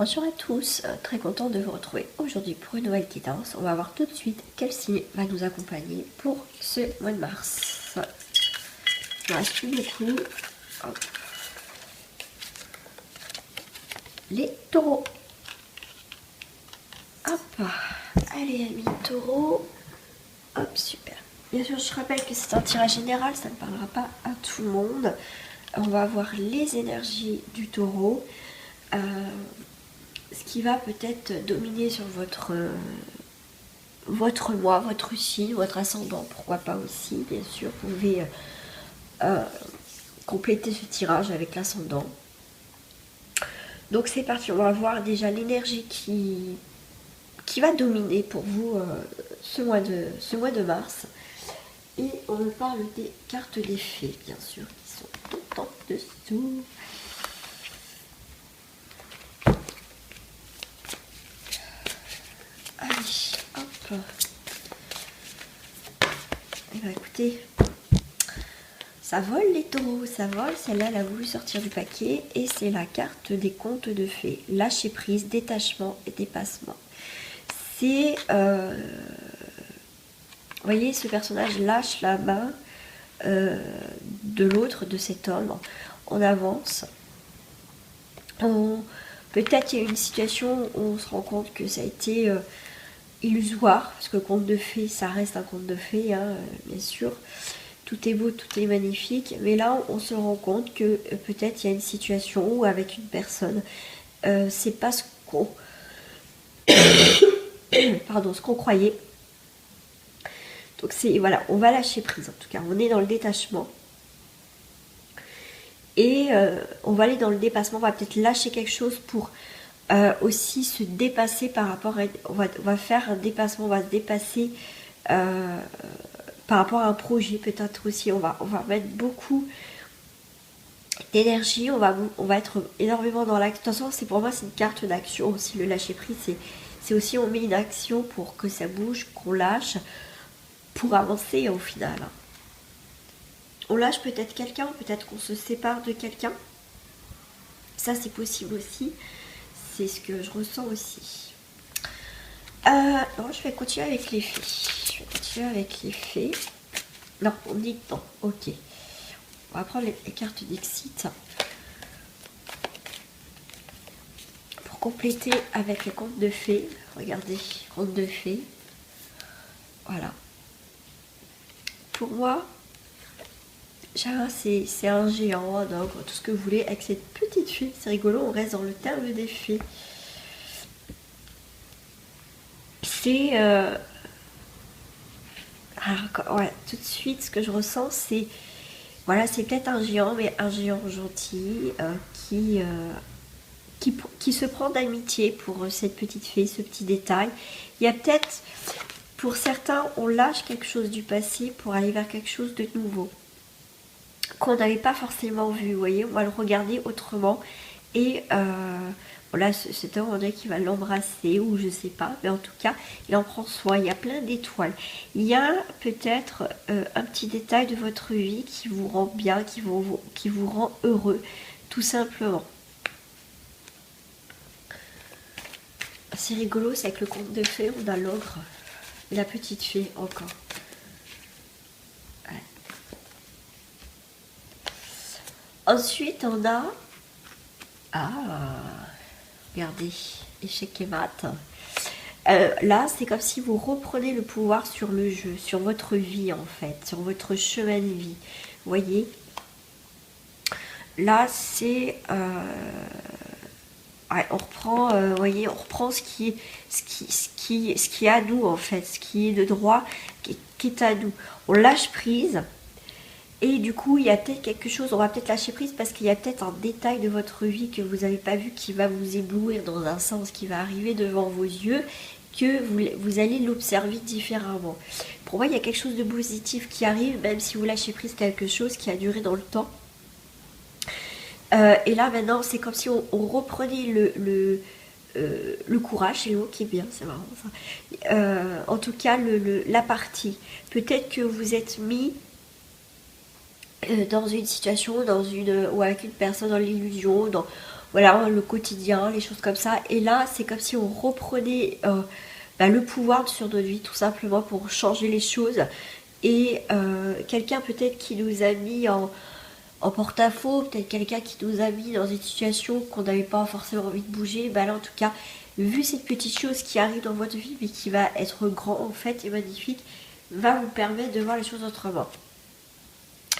Bonjour à tous, très content de vous retrouver aujourd'hui pour une nouvelle guidance. On va voir tout de suite quel signe va nous accompagner pour ce mois de mars. Il ne reste plus beaucoup. Hop. Les taureaux. Hop, allez amis taureaux. Hop, super. Bien sûr, je rappelle que c'est un tirage général, ça ne parlera pas à tout le monde. On va voir les énergies du taureau. Ce qui va peut-être dominer sur votre mois, votre signe, votre ascendant, pourquoi pas aussi, bien sûr. Vous pouvez compléter ce tirage avec l'ascendant. Donc c'est parti, on va voir déjà l'énergie qui va dominer pour vous ce mois de mars. Et on me parle des cartes des fées, bien sûr, qui sont tout en dessous. Allez, hop. Et bien écoutez, ça vole les taureaux, ça vole. Celle-là, elle a voulu sortir du paquet. Et c'est la carte des contes de fées. Lâcher prise, détachement et dépassement. C'est... vous voyez, ce personnage lâche la main de l'autre, de cet homme. On avance. Peut-être qu'il y a une situation où on se rend compte que ça a été illusoire, parce que le conte de fées, ça reste un conte de fées, hein, bien sûr. Tout est beau, tout est magnifique, mais là, on se rend compte que peut-être il y a une situation où, avec une personne, c'est pas ce qu'on pardon, ce qu'on croyait. Donc c'est, voilà, on va lâcher prise, en tout cas, on est dans le détachement. Et on va aller dans le dépassement, on va peut-être lâcher quelque chose pour aussi se dépasser par rapport à... On va faire un dépassement, on va se dépasser par rapport à un projet peut-être aussi. On va mettre beaucoup d'énergie, on va être énormément dans l'action. De toute façon, pour moi, c'est une carte d'action aussi, le lâcher prise. C'est aussi, on met une action pour que ça bouge, qu'on lâche, pour avancer au final. On lâche peut-être quelqu'un, peut-être qu'on se sépare de quelqu'un. Ça, c'est possible aussi. C'est ce que je ressens aussi. Non, je vais continuer avec les fées. Non, on dit non. Ok. On va prendre les cartes d'Exit. Pour compléter avec les contes de fées. Regardez, contes de fées. Voilà. Pour moi, c'est un géant, un ogre, tout ce que vous voulez. Avec cette petite fée, c'est rigolo, on reste dans le terme des fées. C'est... Alors, ouais, tout de suite, ce que je ressens, c'est... Voilà, c'est peut-être un géant, mais un géant gentil qui se prend d'amitié pour cette petite fée, ce petit détail. Il y a peut-être, pour certains, on lâche quelque chose du passé pour aller vers quelque chose de nouveau qu'on n'avait pas forcément vu, vous voyez, on va le regarder autrement. Et voilà, cet homme, on dirait qu'il va l'embrasser, ou je sais pas, mais en tout cas, il en prend soin. Il y a plein d'étoiles. Il y a peut-être un petit détail de votre vie qui vous rend bien, qui vous rend heureux, tout simplement. C'est rigolo, c'est avec le conte de fées, on a l'ogre et la petite fée encore. Ouais. Ensuite, on a... regardez, échec et mat. Là, c'est comme si vous reprenez le pouvoir sur le jeu, sur votre vie en fait, sur votre chemin de vie. Vous voyez? Là, c'est... ouais, on reprend, voyez, on reprend ce qui est à nous en fait, ce qui est de droit, qui est à nous. On lâche prise. Et du coup, il y a peut-être quelque chose, on va peut-être lâcher prise parce qu'il y a peut-être un détail de votre vie que vous n'avez pas vu qui va vous éblouir dans un sens, qui va arriver devant vos yeux, que vous allez l'observer différemment. Pour moi, il y a quelque chose de positif qui arrive, même si vous lâchez prise quelque chose qui a duré dans le temps. Et là, maintenant, c'est comme si on reprenait le courage, c'est le mot qui est bien, c'est marrant ça. En tout cas, la partie. Peut-être que vous êtes mis... dans une situation, ou avec une personne dans l'illusion, voilà, le quotidien, les choses comme ça. Et là, c'est comme si on reprenait le pouvoir sur notre vie, tout simplement, pour changer les choses. Et quelqu'un peut-être qui nous a mis en porte-à-faux, peut-être quelqu'un qui nous a mis dans une situation qu'on n'avait pas forcément envie de bouger, là en tout cas, vu cette petite chose qui arrive dans votre vie, mais qui va être grand en fait et magnifique, va vous permettre de voir les choses autrement.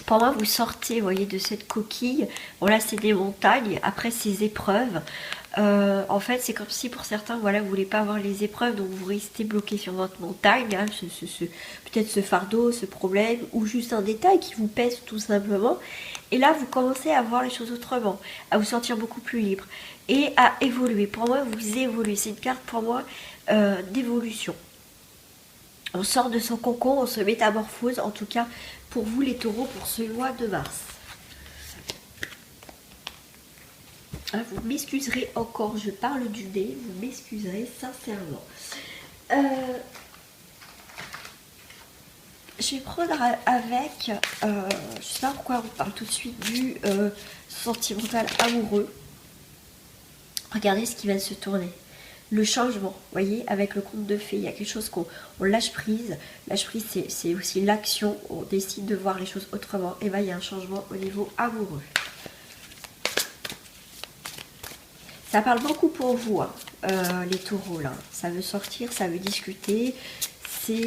Pour moi, vous sortez, vous voyez, de cette coquille. Bon là, c'est des montagnes. Après, ces épreuves, en fait, c'est comme si pour certains, voilà, vous voulez pas avoir les épreuves, donc vous restez bloqué sur votre montagne, hein, peut-être ce fardeau, ce problème, ou juste un détail qui vous pèse tout simplement. Et là, vous commencez à voir les choses autrement, à vous sentir beaucoup plus libre et à évoluer. Pour moi, vous évoluez. C'est une carte pour moi d'évolution. On sort de son cocon, on se métamorphose, en tout cas pour vous les taureaux, pour ce mois de mars. Vous m'excuserez encore, je parle du nez, vous m'excuserez sincèrement. Je vais prendre avec, je ne sais pas pourquoi on parle tout de suite du sentimental amoureux. Regardez ce qui va se tourner. Le changement, vous voyez, avec le conte de fées, il y a quelque chose qu'on lâche prise. Lâche prise, c'est aussi l'action, on décide de voir les choses autrement. Et bien, il y a un changement au niveau amoureux. Ça parle beaucoup pour vous, hein, les taureaux, là. Ça veut sortir, ça veut discuter. Il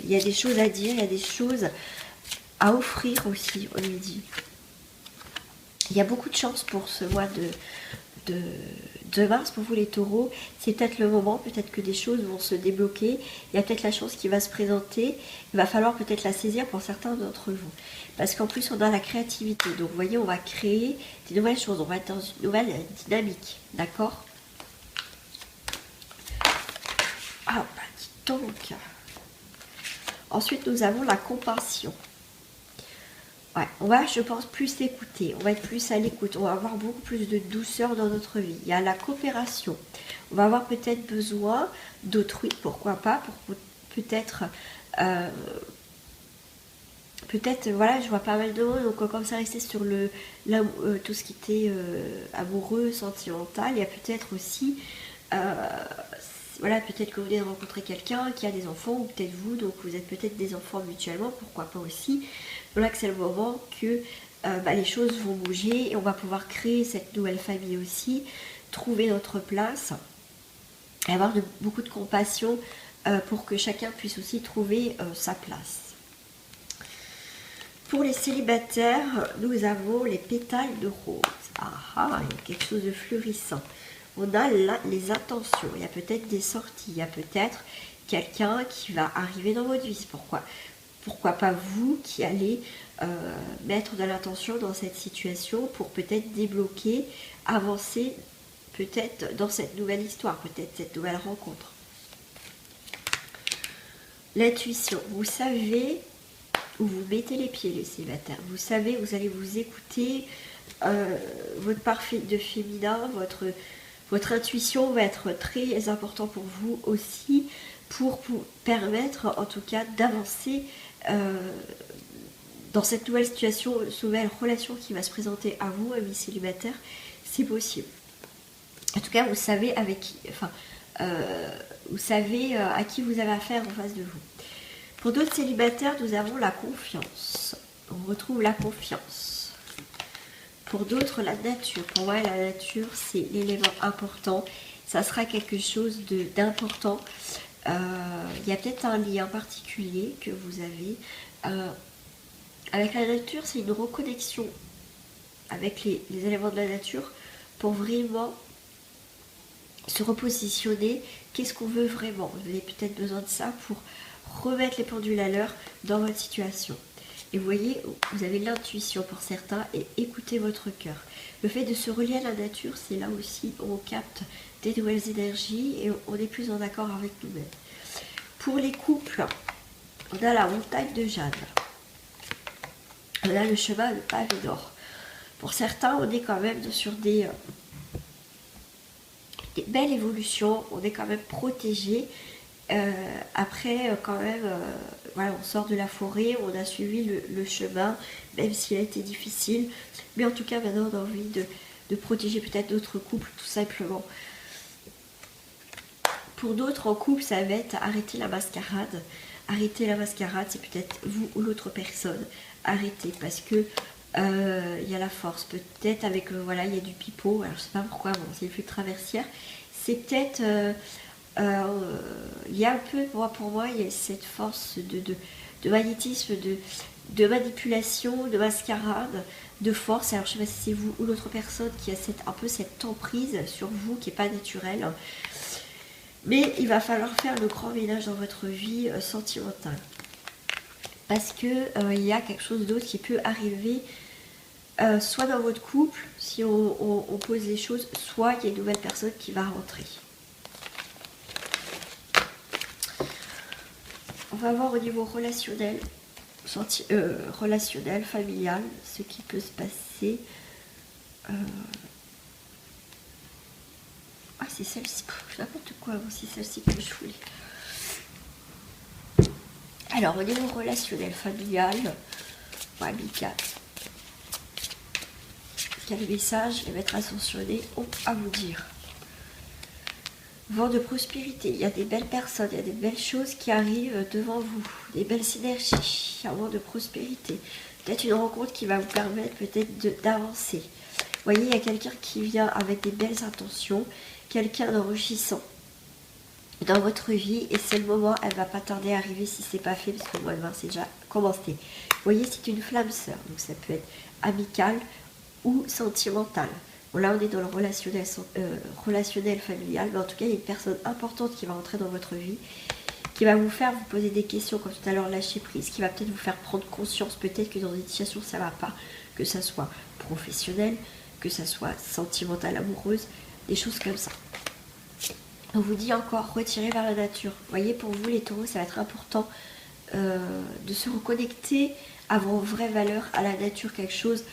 y a des choses à dire, il y a des choses à offrir aussi, on nous dit. Il y a beaucoup de chance pour ce mois de mars pour vous les taureaux. C'est peut-être le moment, peut-être que des choses vont se débloquer. Il y a peut-être la chance qui va se présenter. Il va falloir peut-être la saisir pour certains d'entre vous. Parce qu'en plus, on a la créativité. Donc, vous voyez, on va créer des nouvelles choses. On va être dans une nouvelle dynamique. D'accord? Ah, bah, dis donc. Ensuite, nous avons la compassion. Ouais, on va, je pense, plus écouter. On va être plus à l'écoute. On va avoir beaucoup plus de douceur dans notre vie. Il y a la coopération. On va avoir peut-être besoin d'autrui, pourquoi pas, pour peut-être... voilà, je vois pas mal de monde. Donc, comme ça, rester sur tout ce qui était amoureux, sentimental. Il y a peut-être aussi... voilà, peut-être que vous venez de rencontrer quelqu'un qui a des enfants, ou peut-être vous, donc vous êtes peut-être des enfants mutuellement, pourquoi pas aussi. Voilà que c'est le moment que les choses vont bouger et on va pouvoir créer cette nouvelle famille aussi, trouver notre place, et avoir beaucoup de compassion pour que chacun puisse aussi trouver sa place. Pour les célibataires, nous avons les pétales de rose. Ah, il y a quelque chose de fleurissant. On a là les intentions, il y a peut-être des sorties, il y a peut-être quelqu'un qui va arriver dans votre vie. Pourquoi pas vous qui allez mettre de l'attention dans cette situation pour peut-être débloquer, avancer peut-être dans cette nouvelle histoire, peut-être cette nouvelle rencontre. L'intuition, vous savez où vous mettez les pieds les célibataires, vous savez, vous allez vous écouter, votre parfait de féminin, votre intuition va être très important pour vous aussi, pour vous permettre en tout cas d'avancer dans cette nouvelle situation, cette nouvelle relation qui va se présenter à vous, amis célibataires, c'est possible. En tout cas, vous savez vous savez à qui vous avez affaire en face de vous. Pour d'autres célibataires, nous avons la confiance. On retrouve la confiance. Pour d'autres, la nature. Pour moi, la nature, c'est l'élément important. Ça sera quelque chose d'important. Il y a peut-être un lien particulier que vous avez. Avec la nature, c'est une reconnexion avec les éléments de la nature pour vraiment se repositionner. Qu'est-ce qu'on veut vraiment? Vous avez peut-être besoin de ça pour remettre les pendules à l'heure dans votre situation. Et vous voyez, vous avez l'intuition pour certains et écoutez votre cœur. Le fait de se relier à la nature, c'est là aussi où on capte des nouvelles énergies et on est plus en accord avec nous-mêmes. Pour les couples, on a la montagne de Jade. On a le chemin de pavé d'or. Pour certains, on est quand même sur des belles évolutions, on est quand même protégé. Après, quand même, voilà, on sort de la forêt, on a suivi le chemin, même s'il a été difficile. Mais en tout cas, maintenant, on a envie de protéger peut-être d'autres couples, tout simplement. Pour d'autres en couple, ça va être arrêter la mascarade. Arrêter la mascarade, c'est peut-être vous ou l'autre personne. Arrêtez, parce que il y a la force. Peut-être avec, voilà, il y a du pipeau. Alors, je sais pas pourquoi, bon, c'est le flux de traversière. C'est peut-être... il y a un peu, pour moi, il y a cette force de magnétisme, de manipulation, de mascarade, de force. Alors, je sais pas si c'est vous ou l'autre personne qui a un peu cette emprise sur vous qui n'est pas naturelle. Mais il va falloir faire le grand ménage dans votre vie sentimentale. Parce que il y a quelque chose d'autre qui peut arriver, soit dans votre couple, si on pose les choses, soit il y a une nouvelle personne qui va rentrer. On va voir au niveau relationnel, relationnel, familial, ce qui peut se passer. Ah, c'est celle-ci, n'importe quoi, c'est celle-ci que je voulais. Alors, au niveau relationnel, familial, amical, quel message les maîtres ascensionnés ont à vous dire? Vent de prospérité, il y a des belles personnes, il y a des belles choses qui arrivent devant vous, des belles synergies, un vent de prospérité, peut-être une rencontre qui va vous permettre peut-être d'avancer. Vous voyez, il y a quelqu'un qui vient avec des belles intentions, quelqu'un d'enrichissant dans votre vie, et c'est le moment, elle va pas tarder à arriver si c'est pas fait, parce que le mois de mars c'est déjà commencé. Vous voyez, c'est une flamme sœur, donc ça peut être amical ou sentimental. Bon, là on est dans le relationnel familial, mais en tout cas il y a une personne importante qui va entrer dans votre vie, qui va vous faire vous poser des questions, comme tout à l'heure lâcher prise, qui va peut-être vous faire prendre conscience peut-être que dans une situation ça va pas, que ça soit professionnel, que ça soit sentimental, amoureuse, des choses comme ça. On vous dit encore, retirez vers la nature. Vous voyez, pour vous les taureaux, ça va être important de se reconnecter à vos vraies valeurs, à la nature, quelque chose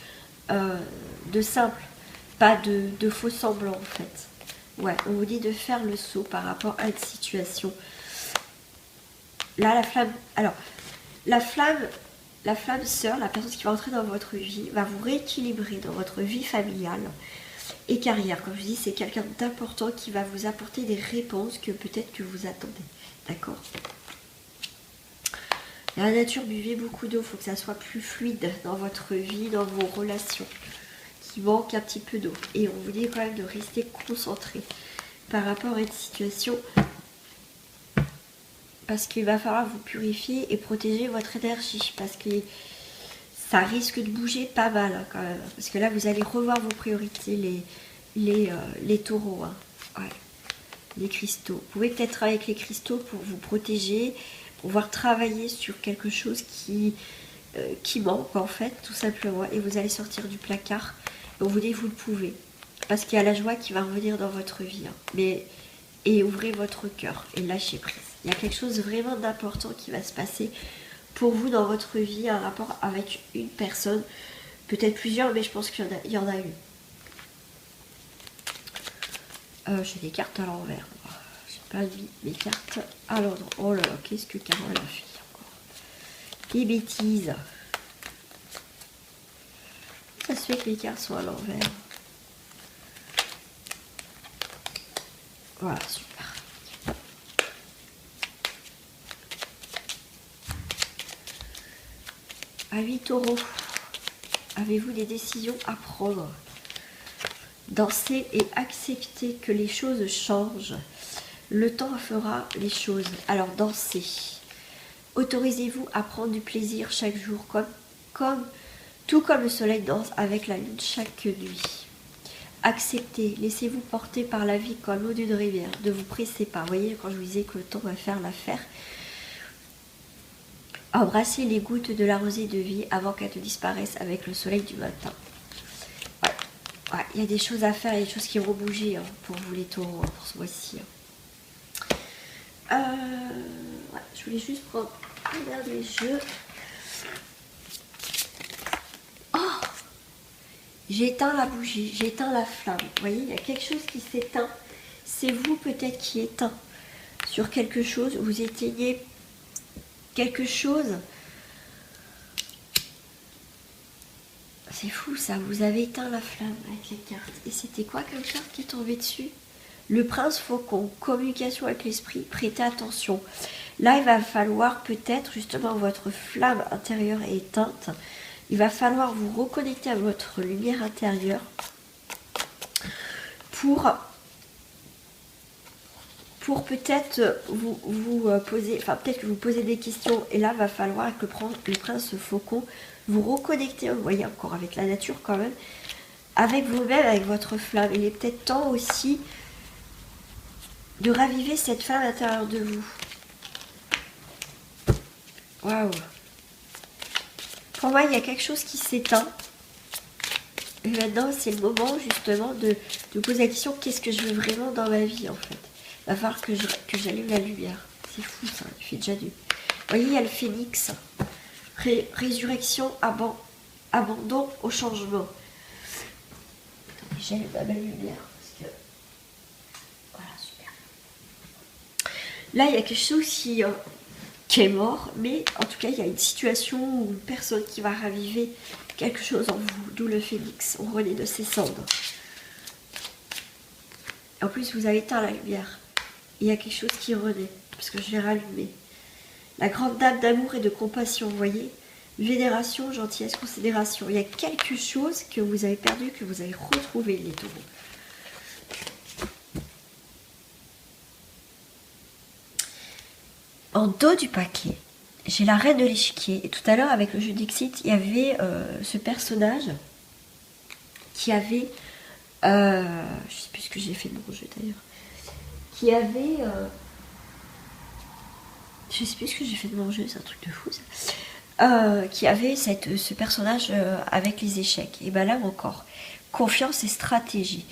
de simple, pas de faux semblants en fait. Ouais, on vous dit de faire le saut par rapport à une situation. Là, la flamme, alors, la flamme sœur, la personne qui va entrer dans votre vie, va vous rééquilibrer dans votre vie familiale et carrière. Comme je dis, c'est quelqu'un d'important qui va vous apporter des réponses que peut-être que vous attendez. D'accord? La nature, buvez beaucoup d'eau, il faut que ça soit plus fluide dans votre vie, dans vos relations, qui manque un petit peu d'eau. Et on vous dit quand même de rester concentré par rapport à une situation, parce qu'il va falloir vous purifier et protéger votre énergie, parce que ça risque de bouger pas mal hein, quand même, parce que là vous allez revoir vos priorités, les taureaux, hein. Ouais. Les cristaux. Vous pouvez peut-être travailler avec les cristaux pour vous protéger, pour pouvoir travailler sur quelque chose qui manque en fait, tout simplement, et vous allez sortir du placard, et on vous dit vous le pouvez, parce qu'il y a la joie qui va revenir dans votre vie, hein. Et ouvrez votre cœur et lâchez prise. Il y a quelque chose vraiment d'important qui va se passer pour vous dans votre vie, un rapport avec une personne, peut-être plusieurs, mais je pense qu'il y en a une. J'ai des cartes à l'envers. J'ai pas mis mes cartes à l'endroit. Oh là là, qu'est-ce que Carole a fait encore? Des bêtises. Ça se fait que les cartes sont à l'envers. Voilà, super. Avis taureau, avez-vous des décisions à prendre? Dansez et acceptez que les choses changent. Le temps fera les choses. Alors dansez. Autorisez-vous à prendre du plaisir chaque jour, tout comme le soleil danse avec la lune chaque nuit. Acceptez, laissez-vous porter par la vie comme l'eau d'une rivière. Ne vous pressez pas. Vous voyez, quand je vous disais que le temps va faire l'affaire. Embrassez les gouttes de la rosée de vie avant qu'elles ne disparaissent avec le soleil du matin. Ouais, il y a des choses à faire, il y a des choses qui vont bouger hein, pour vous les taureaux, hein, pour ce mois-ci. Ouais, je voulais juste prendre un dernier jeu. Oh, j'ai éteint la bougie, j'ai éteint la flamme. Vous voyez, il y a quelque chose qui s'éteint. C'est vous peut-être qui éteint sur quelque chose. Vous éteignez quelque chose C'est fou ça, vous avez éteint la flamme avec les cartes. Et c'était quoi comme carte qui est tombée dessus? Le prince faucon, communication avec l'esprit, prêtez attention. Là, il va falloir peut-être, justement, votre flamme intérieure est éteinte. Il va falloir vous reconnecter à votre lumière intérieure pour peut-être vous poser, enfin peut-être que vous posez des questions. Et là, il va falloir que le prince faucon vous reconnecter, vous voyez, encore avec la nature quand même, avec vous-même, avec votre flamme. Il est peut-être temps aussi de raviver cette flamme à l'intérieur de vous. Waouh! Pour moi, il y a quelque chose qui s'éteint. Et maintenant, c'est le moment justement de poser la question, qu'est-ce que je veux vraiment dans ma vie en fait? Il va falloir que j'allume la lumière. C'est fou ça, il fait déjà nuit. Vous voyez, il y a le phénix. Résurrection, abandon au changement. Attendez, j'allume ma belle lumière. Parce que... Voilà, super. Là, il y a quelque chose qui est mort, mais en tout cas, il y a une situation ou une personne qui va raviver quelque chose en vous, d'où le phénix, on renaît de ses cendres. En plus, vous avez éteint la lumière. Il y a quelque chose qui renaît, parce que je l'ai rallumé. La grande dame d'amour et de compassion, vous voyez, vénération, gentillesse, considération. Il y a quelque chose que vous avez perdu, que vous avez retrouvé, les taureaux. En dos du paquet, j'ai la reine de l'échiquier. Et tout à l'heure, avec le jeu Dixit, il y avait ce personnage qui avait... je ne sais plus ce que j'ai fait de mon jeu d'ailleurs. Qui avait... je ne sais plus ce que j'ai fait de mon jeu, c'est un truc de fou ça. Qui avait ce personnage avec les échecs. Et bien là encore, confiance et stratégie.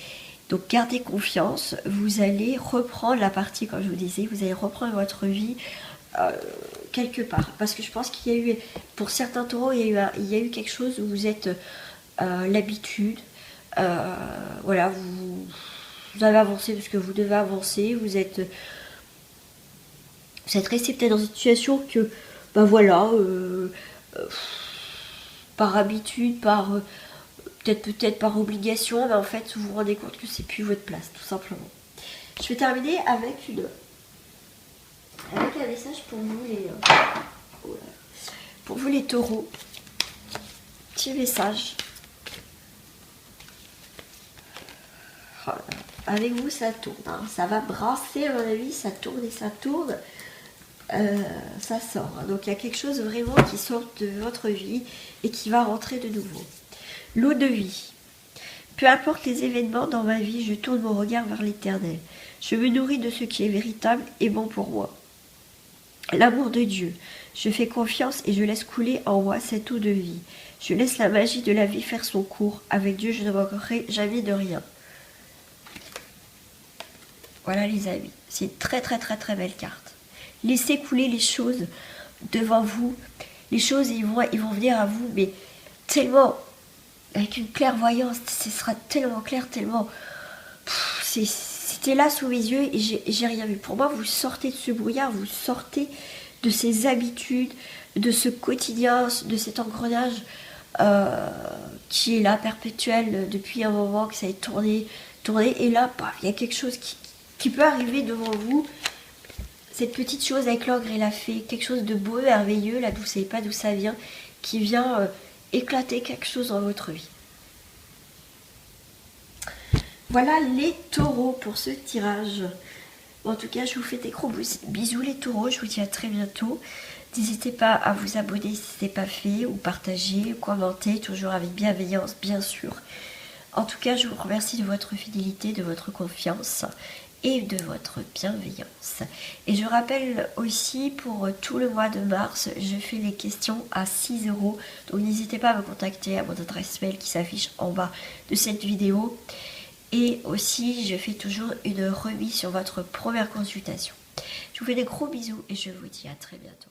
Donc gardez confiance, vous allez reprendre la partie, comme je vous disais, vous allez reprendre votre vie quelque part. Parce que je pense qu'il y a eu, pour certains taureaux, il y a eu quelque chose où vous êtes l'habitude. Voilà, vous avez avancé parce que vous devez avancer, vous êtes resté peut-être dans une situation que, ben voilà, par habitude, peut-être par obligation, mais en fait vous vous rendez compte que c'est plus votre place, tout simplement. Je vais terminer avec un message pour vous les taureaux. Petit message. Oh là, avec vous ça tourne, hein. Ça va brasser à mon avis, ça tourne et ça tourne. Ça sort, hein. Donc il y a quelque chose vraiment qui sort de votre vie et qui va rentrer de nouveau. L'eau de vie. Peu importe les événements dans ma vie, je tourne mon regard vers l'éternel. Je me nourris de ce qui est véritable et bon pour moi. L'amour de Dieu. Je fais confiance et je laisse couler en moi cette eau de vie. Je laisse la magie de la vie faire son cours. Avec Dieu, je ne manquerai jamais de rien. Voilà les amis, c'est une très très très très belle carte. Laissez couler les choses devant vous. Les choses, ils vont venir à vous, mais tellement, avec une clairvoyance, ce sera tellement clair, tellement... C'était là sous mes yeux et j'ai rien vu. Pour moi, vous sortez de ce brouillard, vous sortez de ces habitudes, de ce quotidien, de cet engrenage qui est là, perpétuel, depuis un moment que ça a tourné. Et là, il y a quelque chose qui peut arriver devant vous. Cette petite chose avec l'ogre et la fée, quelque chose de beau, merveilleux, là, vous ne savez pas d'où ça vient, qui vient éclater quelque chose dans votre vie. Voilà les taureaux pour ce tirage. En tout cas, je vous fais des gros bisous les taureaux, je vous dis à très bientôt. N'hésitez pas à vous abonner si ce n'est pas fait, ou partager, ou commenter, toujours avec bienveillance, bien sûr. En tout cas, je vous remercie de votre fidélité, de votre confiance et de votre bienveillance. Et je rappelle aussi, pour tout le mois de mars, je fais les questions à 6 €. Donc n'hésitez pas à me contacter à mon adresse mail qui s'affiche en bas de cette vidéo. Et aussi, je fais toujours une remise sur votre première consultation. Je vous fais des gros bisous et je vous dis à très bientôt.